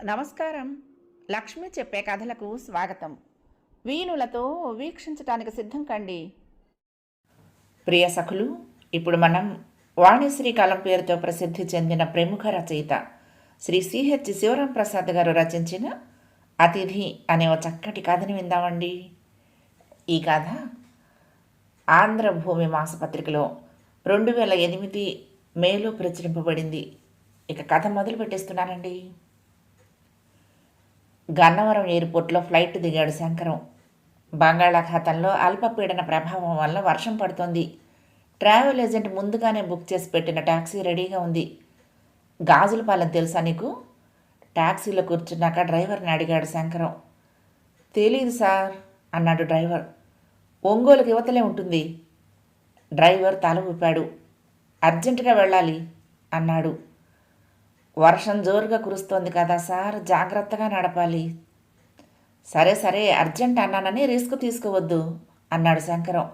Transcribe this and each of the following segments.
నమస్కారం. లక్ష్మి చెప్పే కథలకు స్వాగతం. వీణులతో వీక్షించటానికి సిద్ధం కండి. ప్రియ సఖులు, ఇప్పుడు మనం వాణిశ్రీకాలం పేరుతో ప్రసిద్ధి చెందిన ప్రముఖ రచయిత శ్రీ సిహెచ్ శివరాం ప్రసాద్ గారు రచించిన అతిథి అనే ఓ చక్కటి కథని విందామండి. ఈ కథ ఆంధ్రభూమి మాసపత్రికలో 2008 మేలో ప్రచురింపబడింది. ఇక కథ మొదలు పెట్టేస్తున్నానండి. గన్నవరం ఎయిర్పోర్ట్లో ఫ్లైట్ దిగాడు శంకరం. బంగాళాఖాతంలో అల్పపీడన ప్రభావం వల్ల వర్షం పడుతోంది. ట్రావెల్ ఏజెంట్ ముందుగానే బుక్ చేసి పెట్టిన ట్యాక్సీ రెడీగా ఉంది. గాజులపాలెం తెలుసా నీకు? ట్యాక్సీలో కూర్చున్నాక డ్రైవర్ని అడిగాడు శంకరం. తెలీదు సార్ అన్నాడు డ్రైవర్. ఒంగోలుకి యువతలే ఉంటుంది. డ్రైవర్ తల ఊపాడు. అర్జెంటుగా వెళ్ళాలి అన్నాడు. వర్షం జోరుగా కురుస్తోంది కదా సార్, జాగ్రత్తగా నడపాలి. సరే సరే, అర్జెంట్ అన్నానని రిస్క్ తీసుకోవద్దు అన్నాడు శంకరం.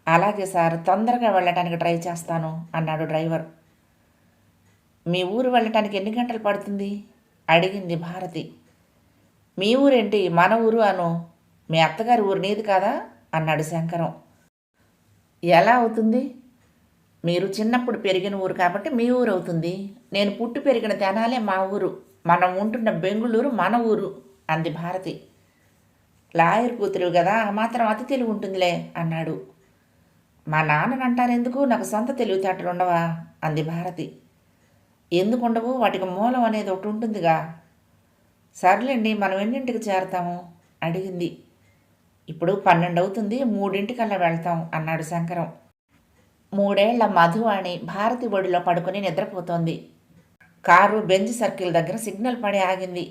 అలాగే సార్, తొందరగా వెళ్ళటానికి ట్రై చేస్తాను అన్నాడు డ్రైవర్. మీ ఊరు వెళ్ళటానికి ఎన్ని గంటలు పడుతుంది అడిగింది భారతి. మీ ఊరేంటి, మన ఊరు అను. మీ అత్తగారి ఊరు నీది కాదా అన్నాడు శంకరం. ఎలా అవుతుంది? మీరు చిన్నప్పుడు పెరిగిన ఊరు కాబట్టి మీ ఊరు అవుతుంది. నేను పుట్టి పెరిగిన తెనాలే మా ఊరు. మనం ఉంటున్న బెంగుళూరు మన ఊరు అంది భారతి. లాయర్ కూతురు కదా, ఆ మాత్రం అతి తెలివి ఉంటుందిలే అన్నాడు. మా నాన్నని అంటారెందుకు, నాకు సొంత తెలివితేటలు ఉండవా అంది భారతి. ఎందుకు ఉండవు? వాటికి మూలం అనేది ఒకటి ఉంటుందిగా. సర్లేండి, మనం ఎన్నింటికి చేరతాము అడిగింది. ఇప్పుడు 12 అవుతుంది, 3 వెళ్తాం అన్నాడు శంకరం. 3 ఏళ్ల మధువాణి భారతి ఒడిలో పడుకుని నిద్రపోతోంది. కారు బెంజ్ సర్కిల్ దగ్గర సిగ్నల్ పడి ఆగింది.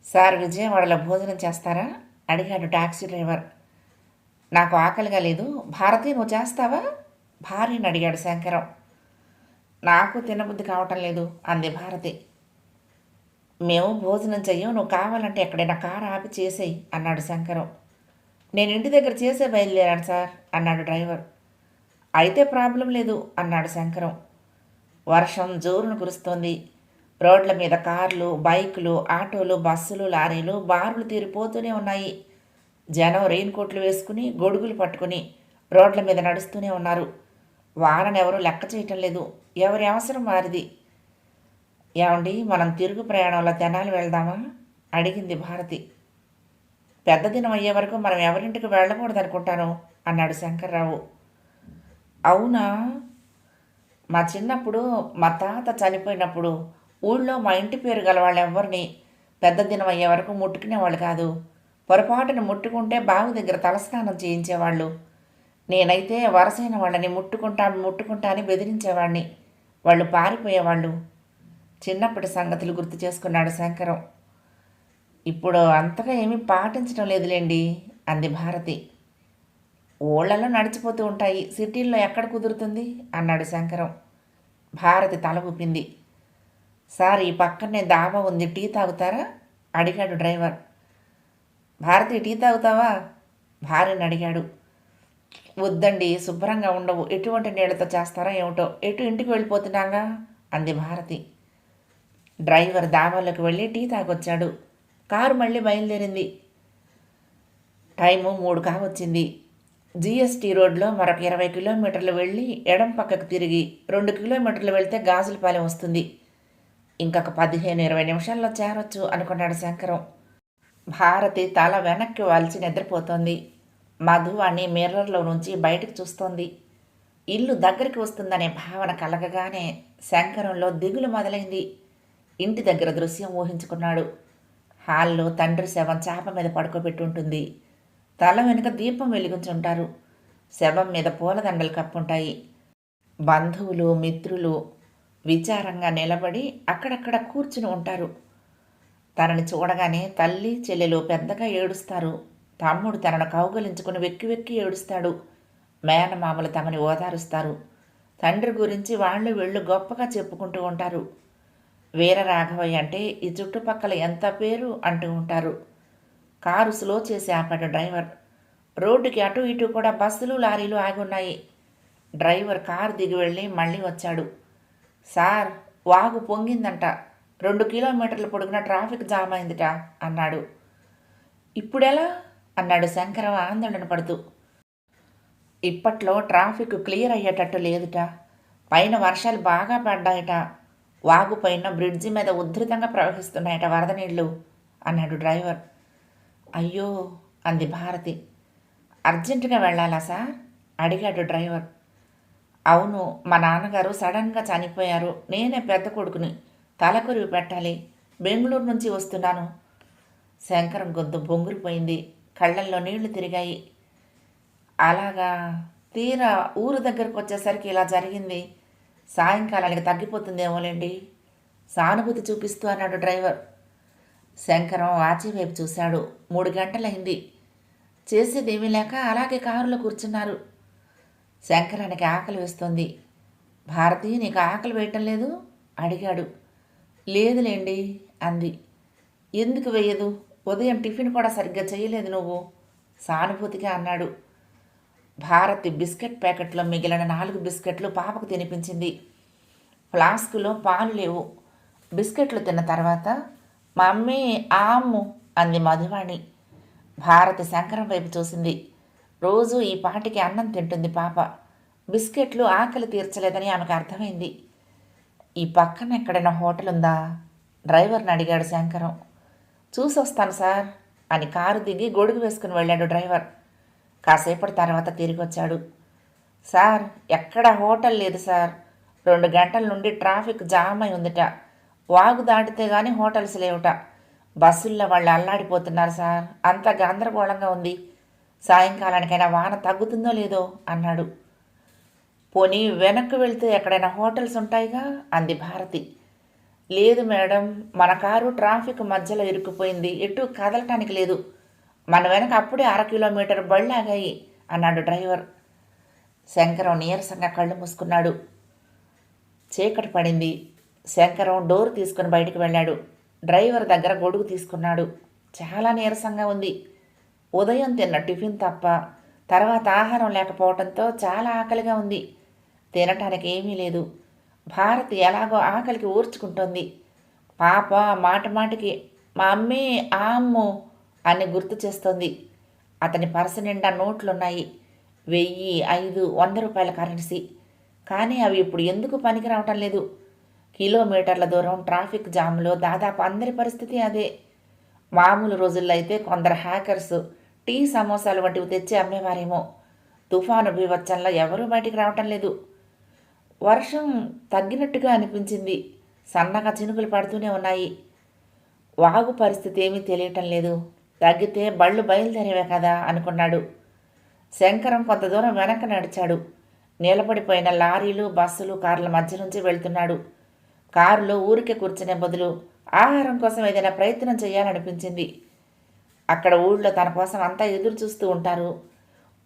సార్, విజయవాడలో భోజనం చేస్తారా అడిగాడు టాక్సీ డ్రైవర్. నాకు ఆకలిగా లేదు. భారతి, నువ్వు చేస్తావా భార్యని అడిగాడు శంకరం. నాకు తినబుద్ధి కావటం లేదు అంది భారతి. మేము భోజనం చెయ్యం, నువ్వు కావాలంటే ఎక్కడైనా కారు ఆపి చేసేయి అన్నాడు శంకరం. నేను ఇంటి దగ్గర చేసే బయలుదేరాను సార్ అన్నాడు డ్రైవర్. అయితే ప్రాబ్లం లేదు అన్నాడు శంకరం. వర్షం జోరును కురుస్తోంది. రోడ్ల మీద కార్లు, బైకులు, ఆటోలు, బస్సులు, లారీలు బారులు తీరిపోతూనే ఉన్నాయి. జనం రెయిన్ కోట్లు వేసుకుని, గొడుగులు పట్టుకుని రోడ్ల మీద నడుస్తూనే ఉన్నారు. వాననెవరూ లెక్క చేయటం లేదు. ఎవరి అవసరం వారిది. ఏమండి, మనం తిరుగు ప్రయాణంలో తెనాలి వెళ్దామా అడిగింది భారతి. పెద్ద దినం అయ్యే వరకు మనం ఎవరింటికి వెళ్ళకూడదనుకుంటాను అన్నాడు శంకర్రావు. అవునా? మా చిన్నప్పుడు మా తాత చనిపోయినప్పుడు ఊళ్ళో మా ఇంటి పేరు గల వాళ్ళు ఎవరిని పెద్ద దినం అయ్యే వరకు ముట్టుకునేవాళ్ళు కాదు. పొరపాటును ముట్టుకుంటే బావి దగ్గర తలస్నానం చేయించేవాళ్ళు. నేనైతే వరసైన వాళ్ళని ముట్టుకుంటా అని బెదిరించేవాడిని. వాళ్ళు పారిపోయేవాళ్ళు. చిన్నప్పటి సంగతులు గుర్తు చేసుకున్నాడు శంకరం. ఇప్పుడు అంతగా ఏమీ పాటించడం లేదులేండి అంది భారతి. ఊళ్ళలో నడిచిపోతూ ఉంటాయి, సిటీల్లో ఎక్కడ కుదురుతుంది అన్నాడు శంకరం. భారతి తల ఊపింది. సార్, ఈ పక్కనే దాబా ఉంది, టీ తాగుతారా అడిగాడు డ్రైవర్. భారతి, టీ తాగుతావా భార్యని అడిగాడు. వద్దండి, శుభ్రంగా ఉండవు, ఎటువంటి నీళ్లతో చేస్తారో ఏమిటో, ఎటు ఇంటికి వెళ్ళిపోతున్నాగా అంది భారతి. డ్రైవర్ దాబాలోకి వెళ్ళి టీ తాగొచ్చాడు. కారు మళ్ళీ బయలుదేరింది. టైము 3 కావచ్చింది. జిఎస్టీ రోడ్లో మరొక 20 కిలోమీటర్లు వెళ్ళి ఎడం పక్కకు తిరిగి 2 కిలోమీటర్లు వెళ్తే గాజులపాలెం వస్తుంది. ఇంకొక 15-20 నిమిషాల్లో చేరొచ్చు అనుకున్నాడు శంకరం. భారతి తల వెనక్కి వాల్చి నిద్రపోతోంది. మధువాణి మిర్రర్లో నుంచి బయటకు చూస్తోంది. ఇల్లు దగ్గరికి వస్తుందనే భావన కలగగానే శంకరంలో దిగులు మొదలైంది. ఇంటి దగ్గర దృశ్యం ఊహించుకున్నాడు. హాల్లో తండ్రి శవం చాప మీద పడుకోబెట్టి ఉంటుంది. తల వెనుక దీపం వెలిగించుంటారు. శవం మీద పూలదండలు కప్పుంటాయి. బంధువులు, మిత్రులు విచారంగా నిలబడి అక్కడక్కడ కూర్చుని ఉంటారు. తనని చూడగానే తల్లి, చెల్లెలు పెద్దగా ఏడుస్తారు. తమ్ముడు తనను కౌగలించుకుని వెక్కి వెక్కి ఏడుస్తాడు. మేనమామలు తమని ఓదారుస్తారు. తండ్రి గురించి వాళ్ళు వీళ్ళు గొప్పగా చెప్పుకుంటూ ఉంటారు. వీరరాఘవయ్య అంటే ఈ చుట్టుపక్కల ఎంత పేరు అంటూ ఉంటారు. కారు స్లో చేసి ఆపాడు డ్రైవర్. రోడ్డుకి అటు ఇటు కూడా బస్సులు, లారీలు ఆగి ఉన్నాయి. డ్రైవర్ కారు దిగి వెళ్ళి మళ్ళీ వచ్చాడు. సార్, వాగు పొంగిందంట, 2 కిలోమీటర్ల పొడుగున ట్రాఫిక్ జామ్ అయిందిట అన్నాడు. ఇప్పుడెలా అన్నాడు శంకరం ఆందోళన పడుతూ. ఇప్పట్లో ట్రాఫిక్ క్లియర్ అయ్యేటట్టు లేదుట. పైన వర్షాలు బాగా పడ్డాయట. వాగు పైన బ్రిడ్జి మీద ఉధృతంగా ప్రవహిస్తున్నాయట వరద నీళ్లు అన్నాడు డ్రైవర్. అయ్యో అంది భారతి. అర్జెంటుగా వెళ్ళాలా సార్ అడిగాడు డ్రైవర్. అవును, మా నాన్నగారు సడన్గా చనిపోయారు. నేనే పెద్ద కొడుకుని, తలకొరివి పెట్టాలి. బెంగళూరు నుంచి వస్తున్నాను. శంకరం గొంతు బొంగురిపోయింది. కళ్ళల్లో నీళ్లు తిరిగాయి. అలాగా, తీరా ఊరు దగ్గరకు వచ్చేసరికి ఇలా జరిగింది. సాయంకాలానికి తగ్గిపోతుందేమోలేండి సానుభూతి చూపిస్తూ అన్నాడు డ్రైవర్. శంకరం వాచి వైపు చూశాడు. 3 గంటలైంది. చేసేదేమీ లేక అలాగే కారులో కూర్చున్నారు. శంకరానికి ఆకలి వేస్తోంది. భారతి, నీకు ఆకలి వేయటం లేదు అడిగాడు. లేదులేండి అంది. ఎందుకు వేయదు? ఉదయం టిఫిన్ కూడా సరిగ్గా చేయలేదు నువ్వు సానుభూతిగా అన్నాడు. భారతి బిస్కెట్ ప్యాకెట్లో మిగిలిన 4 బిస్కెట్లు పాపకు తినిపించింది. ఫ్లాస్కులో పాలు లేవు. బిస్కెట్లు తిన్న తర్వాత మమ్మీ ఆమ్ము అంది మధువాణి. భారతి శంకరం వైపు చూసింది. రోజు ఈ పాటికి అన్నం తింటుంది పాప. బిస్కెట్లు ఆకలి తీర్చలేదని ఆమెకు అర్థమైంది. ఈ పక్కన ఎక్కడైనా హోటల్ ఉందా డ్రైవర్ని అడిగాడు శంకరం. చూసొస్తాను సార్ అని కారు దిగి గొడుగు వేసుకుని వెళ్ళాడు డ్రైవర్. కాసేపటి తర్వాత తిరిగి వచ్చాడు. సార్, ఎక్కడ హోటల్ లేదు సార్. 2 గంటల నుండి ట్రాఫిక్ జామ్ అయి ఉందిట. వాగు దాటితే కానీ హోటల్స్ లేవుట. బస్సుల్లో వాళ్ళు అల్లాడిపోతున్నారు సార్. అంత గందరగోళంగా ఉంది. సాయంకాలానికైనా వాన తగ్గుతుందో లేదో అన్నాడు. పోనీ వెనక్కి వెళ్తే ఎక్కడైనా హోటల్స్ ఉంటాయిగా అంది భారతి. లేదు మేడం, మన కారు ట్రాఫిక్ మధ్యలో ఇరుక్కుపోయింది. ఎటు కదలటానికి లేదు. మన వెనక అప్పుడే 1/2 కిలోమీటర్ బళ్ళాగాయి అన్నాడు డ్రైవర్. శంకరం నీరసంగా కళ్ళు మూసుకున్నాడు. చీకటి పడింది. శంకరం డోర్ తీసుకుని బయటికి వెళ్ళాడు. డ్రైవర్ దగ్గర గొడుగు తీసుకున్నాడు. చాలా నీరసంగా ఉంది. ఉదయం తిన్న టిఫిన్ తప్ప తర్వాత ఆహారం లేకపోవడంతో చాలా ఆకలిగా ఉంది. తినటానికి ఏమీ లేదు. భారతి ఎలాగో ఆకలికి ఊర్చుకుంటోంది. పాప మాటికి మా అమ్మే ఆమ్ము అని గుర్తు చేస్తోంది. అతని పర్సు నిండా నోట్లున్నాయి. 1000, 500, 100 రూపాయల కరెన్సీ. కానీ అవి ఇప్పుడు ఎందుకు పనికి రావటం లేదు. కిలోమీటర్ల దూరం ట్రాఫిక్ జామ్లో దాదాపు అందరి పరిస్థితి అదే. మామూలు రోజుల్లో అయితే కొందరు హ్యాకర్స్ టీ సమోసాలు వంటివి తెచ్చి అమ్మేవారేమో. తుఫాను బీభత్సంలో ఎవరూ బయటికి రావటం లేదు. వర్షం తగ్గినట్టుగా అనిపించింది. సన్నగా చినుకులు పడుతూనే ఉన్నాయి. వాగు పరిస్థితి ఏమీ తెలియటం లేదు. తగ్గితే బళ్ళు బయలుదేరేవే కదా అనుకున్నాడు. శంకరం కొంత దూరం వెనక్కి నడిచాడు. నిలబడిపోయిన లారీలు, బస్సులు, కార్ల మధ్య నుంచి వెళ్తున్నాడు. కారులో ఊరికే కూర్చునే బదులు ఆహారం కోసం ఏదైనా ప్రయత్నం చేయాలనిపించింది. అక్కడ ఊళ్ళో తన కోసం అంతా ఎదురు చూస్తూ ఉంటారు.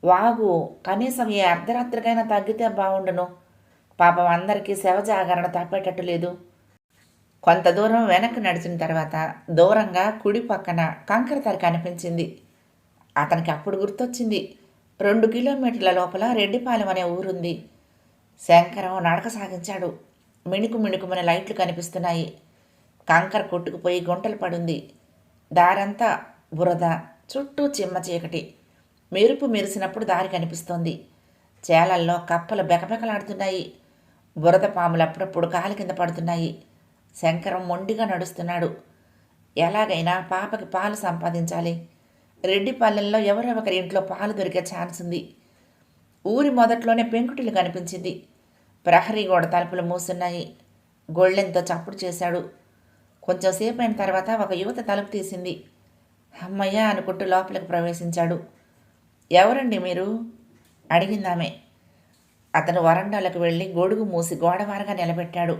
వాగు కనీసం ఏ అర్ధరాత్రికైనా తగ్గితే బాగుండును. పాపం అందరికీ శవజాగరణ తప్పేటట్టు లేదు. కొంత దూరం వెనక్కి నడిచిన తర్వాత దూరంగా కుడి పక్కన కంకర తరి కనిపించింది. అతనికి అప్పుడు గుర్తొచ్చింది. 2 కిలోమీటర్ల లోపల రెడ్డిపాలెం అనే ఊరుంది. శంకరం నడక సాగించాడు. మిణుకుమిణుకుమనే లైట్లు కనిపిస్తున్నాయి. కంకర కొట్టుకుపోయి గుంటలు పడుంది. దారంతా బురద, చుట్టూ చిమ్మ చీకటి. మెరుపు మెరిసినప్పుడు దారి కనిపిస్తోంది. చేలల్లో కప్పలు బెకబెకలాడుతున్నాయి. బురద పాములు అప్పుడప్పుడు కాలి కింద పడుతున్నాయి. శంకరం మొండిగా నడుస్తున్నాడు. ఎలాగైనా పాపకి పాలు సంపాదించాలి. రెడ్డిపాలెంలో ఎవరో ఒకరి ఇంట్లో పాలు దొరికే ఛాన్స్ ఉంది. ఊరి మొదట్లోనే పెంకుటిల్లు కనిపించింది. ప్రహరీ గోడ తలుపులు మూసున్నాయి. గొళ్ళెంతో చప్పుడు చేశాడు. కొంచెం సేపు అయిన తర్వాత ఒక యువత తలుపు తీసింది. అమ్మయ్య అనుకుంటూ లోపలికి ప్రవేశించాడు. ఎవరండి మీరు అడిగిందామె. అతను వరండాలకు వెళ్ళి గొడుగు మూసి గోడవారగా నిలబెట్టాడు.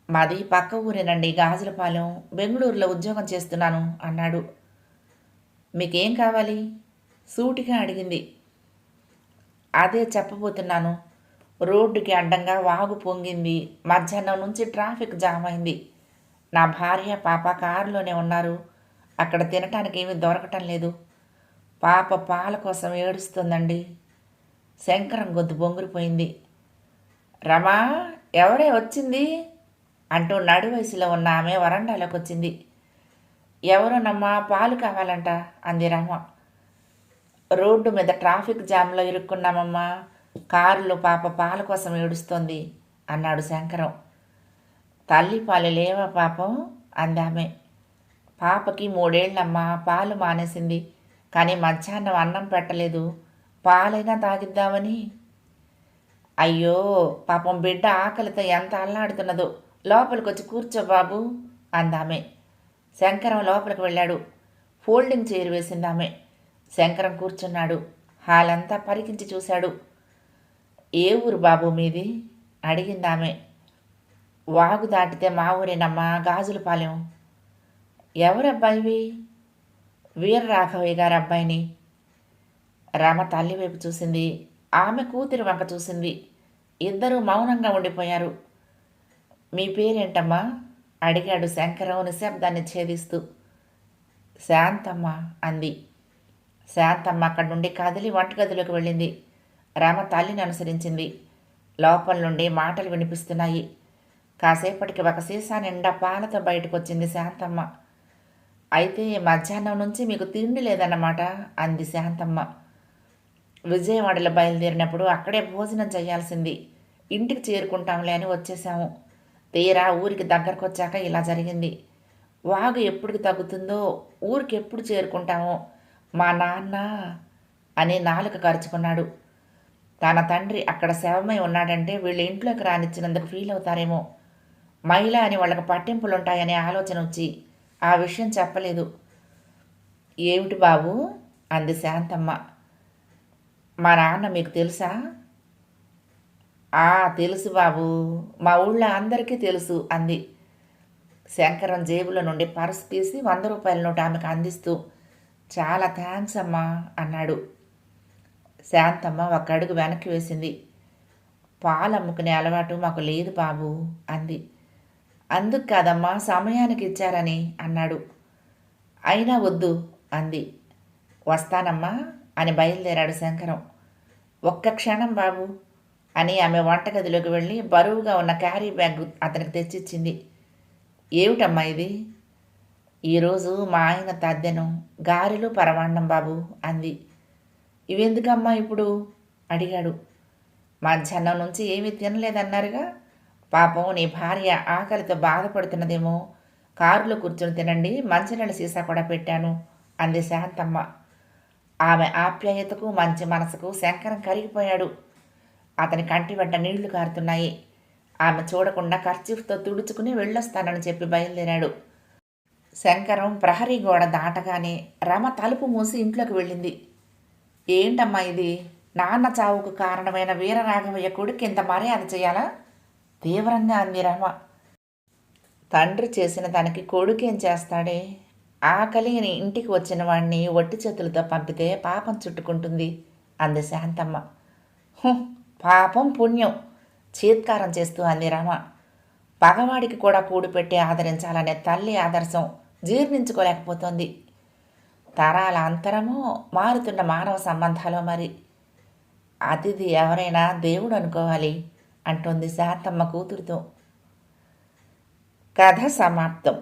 మాది పక్క ఊరేనండి, గాజులపాలెం. బెంగళూరులో ఉద్యోగం చేస్తున్నాను అన్నాడు. మీకేం కావాలి సూటిగా అడిగింది. అదే చెప్పబోతున్నాను. రోడ్డుకి అడ్డంగా వాగు పొంగింది. మధ్యాహ్నం నుంచి ట్రాఫిక్ జామ్ అయింది. నా భార్య, పాప కారులోనే ఉన్నారు. అక్కడ తినటానికి ఏమీ దొరకటం లేదు. పాప పాల కోసం ఏడుస్తుందండి. శంకరం గొంతు బొంగురిపోయింది. రమా ఎవరే వచ్చింది అంటూ నడు వయసులో ఉన్న ఆమె వరండాలోకి వచ్చింది. ఎవరోనమ్మా, పాలు కావాలంట అంది రమ. రోడ్డు మీద ట్రాఫిక్ జామ్లో ఇరుక్కున్నామమ్మా, కారులో పాప పాల కోసం ఏడుస్తోంది అన్నాడు శంకరం. తల్లి పాలు లేవా పాపం అందామె. పాపకి 3 ఏళ్ళమ్మా, పాలు మానేసింది. కానీ మధ్యాహ్నం అన్నం పెట్టలేదు, పాలైనా తాగిద్దామని. అయ్యో పాపం, బిడ్డ ఆకలితో ఎంత అల్లాడుతున్నదో. లోపలికొచ్చి కూర్చో బాబు అందామె. శంకరం లోపలికి వెళ్ళాడు. Folding chair వేసిందామె. శంకరం కూర్చున్నాడు. హాల్ అంతా పరికించి చూశాడు. ఏ ఊరు బాబు మీది అడిగిందామె. వాగు దాటితే మా ఊరేనమ్మా, గాజులపాలెం. ఎవరబ్బాయివి? వీరరాఘవయ్య గారి అబ్బాయిని. రమ తల్లి వైపు చూసింది, ఆమె కూతురి వంక చూసింది. ఇద్దరూ మౌనంగా ఉండిపోయారు. మీ పేరేంటమ్మా అడిగాడు శంకరం నిశ్శబ్దాన్ని ఛేదిస్తూ. శాంతమ్మ అంది. శాంతమ్మ అక్కడి నుండి కదిలి వంటగదిలోకి వెళ్ళింది. రమ తల్లిని అనుసరించింది. లోపల నుండి మాటలు వినిపిస్తున్నాయి. కాసేపటికి ఒక సీసా నిండా పాలతో బయటకు వచ్చింది శాంతమ్మ. అయితే మధ్యాహ్నం నుంచి మీకు తిండి లేదన్నమాట అంది శాంతమ్మ. విజయవాడలో బయలుదేరినప్పుడు అక్కడే భోజనం చేయాల్సింది. ఇంటికి చేరుకుంటాంలే అని వచ్చేసాము. తీరా ఊరికి దగ్గరకు వచ్చాక ఇలా జరిగింది. వాగు ఎప్పుడు తగ్గుతుందో, ఊరికి ఎప్పుడు చేరుకుంటామో మా నాన్న అని నాలుక కరుచుకున్నాడు. తన తండ్రి అక్కడ శవమై ఉన్నాడంటే వీళ్ళ ఇంట్లోకి రానిచ్చినందుకు ఫీల్ అవుతారేమో. మహిళ అని వాళ్ళకి పట్టింపులుంటాయనే ఆలోచన వచ్చి ఆ విషయం చెప్పలేదు. ఏమిటి బాబు అంది శాంతమ్మ. మా నాన్న మీకు తెలుసా? తెలుసు బాబు, మా ఊళ్ళో అందరికీ తెలుసు అంది. శంకరం జేబులో నుండి పర్సు తీసి 100 రూపాయల నోటు ఆమెకు అందిస్తూ, చాలా థ్యాంక్స్ అమ్మా అన్నాడు. శాంతమ్మ ఒక అడుగు వెనక్కి వేసింది. పాలు అమ్ముకునే అలవాటు మాకు లేదు బాబు అంది. అందుకు కాదమ్మా, సమయానికి ఇచ్చారని అన్నాడు. అయినా వద్దు అంది. వస్తానమ్మా అని బయలుదేరాడు శంకరం. ఒక్క క్షణం బాబు అని ఆమె వంటగదిలోకి వెళ్ళి బరువుగా ఉన్న క్యారీ బ్యాగ్ అతనికి తెచ్చిచ్చింది. ఏమిటమ్మా ఇది? ఈరోజు మా ఆయన తద్దెను, గారెలు పరమాన్నం బాబు అంది. ఇవెందుకమ్మా ఇప్పుడు అడిగాడు. మధ్యాహ్నం నుంచి ఏమీ తినలేదన్నారుగా. పాపం నీ భార్య ఆకలితో బాధపడుతున్నదేమో, కారులో కూర్చొని తినండి, మంచినీళ్ళ సీసా కూడా పెట్టాను అంది శాంతమ్మ. ఆమె ఆప్యాయతకు మంచి మనసుకు శంకరం కరిగిపోయాడు. అతని కంటి వెంట నీళ్లు కారుతున్నాయి. ఆమె చూడకుండా కర్చీఫ్తో తుడుచుకుని వెళ్ళొస్తానని చెప్పి బయలుదేరాడు. శంకరం ప్రహరీ గోడ దాటగానే రమ తలుపు మూసి ఇంట్లోకి వెళ్ళింది. ఏంటమ్మా ఇది? నాన్న చావుకు కారణమైన వీరరాఘవయ్య కొడుకు ఇంత మర్యాద చేయాలా? తీవ్రంగా అంది రమ. తండ్రి చేసిన దానికి కొడుకేం చేస్తాడే? ఆకలిని ఇంటికి వచ్చిన వాడిని ఒట్టి చేతులతో పంపితే పాపం చుట్టుకుంటుంది అంది శాంతమ్మ. పాపం పుణ్యం చీత్కారం చేస్తూ అంది రమ. పగవాడికి కూడా కూడు పెట్టి ఆదరించాలనే తల్లి ఆదర్శం జీర్ణించుకోలేకపోతోంది. తరాల అంతరమో, మారుతున్న మానవ సంబంధాలు మరి. అతిథి ఎవరైనా దేవుడు అనుకోవాలి అంటోంది శాంతమ్మ కూతురుతో. కథ సమాప్తం.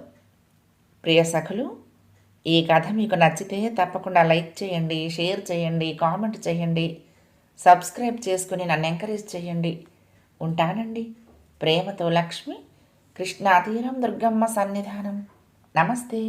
ప్రియ సఖులు, ఈ కథ మీకు నచ్చితే తప్పకుండా లైక్ చేయండి, షేర్ చేయండి, కామెంట్ చేయండి, సబ్స్క్రైబ్ చేసుకుని నన్ను ఎంకరేజ్ చేయండి. ఉంటానండి. ప్రేమతో లక్ష్మి, కృష్ణాతీరం దుర్గమ్మ సన్నిధానం. నమస్తే.